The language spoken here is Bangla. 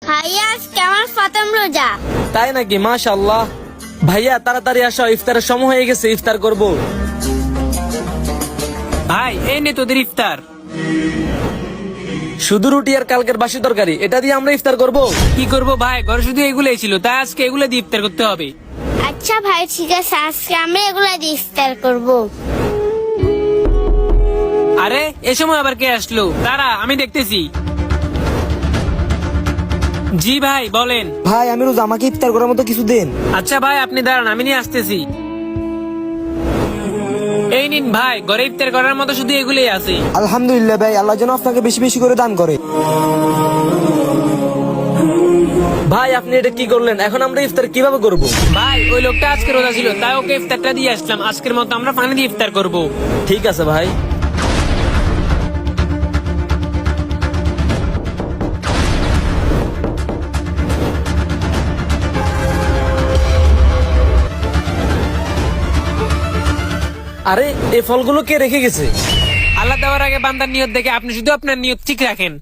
ভাইয়া আজকে আমার প্রথম রোজা। তাই নাকি? মাশাআল্লাহ। ভাইয়া তাড়াতাড়ি আসো, ইফতারের সময় হয়ে গেছে, ইফতার করব। ভাই এই নে তোদের ইফতার। শুধু রুটি আর কালকের বাসি তরকারি, এটা দিয়ে আমরা ইফতার করব? কি করব ভাই, ঘরে শুধু এগুলাই ছিল, তাই আজকে এগুলো দিয়ে ইফতার করতে হবে। আচ্ছা ভাই ঠিক আছে, আজকে আমরা এগুলা দিয়ে ইফতার করব। আরে এ সময় আবার কে আসলো? তারা আমি দেখতেছি। জি ভাই বলেন। ভাই আমি রোজ, আমাকে ইফতার করার মতো কিছু দেন। আচ্ছা ভাই আপনি দাঁড়ান, আমি নিয়ে আসতেছি। এই নিন ভাই, ঘরে ইফতার করার মতো শুধু এগুলোই আছে। আলহামদুলিল্লাহ ভাই, আল্লাহ যেন আপনাকে বেশি বেশি করে দান করে। ভাই আপনি এটা কি করলেন? এখন আমরা ইফতার কিভাবে করব? ভাই ওই লোকটা আজকে রোজা ছিল, তাই ওকে ইফতারটা দিয়ে আসলাম। আজকের মতো আমরা পানি দিয়ে ইফতার করব। ঠিক আছে ভাই। আরে এই ফলগুলো কে রেখে গেছে? আল্লাহ দেওয়ার আগে বান্দার নিয়ত দেখে আপনি শুধু আপনার নিয়ত ঠিক রাখেন।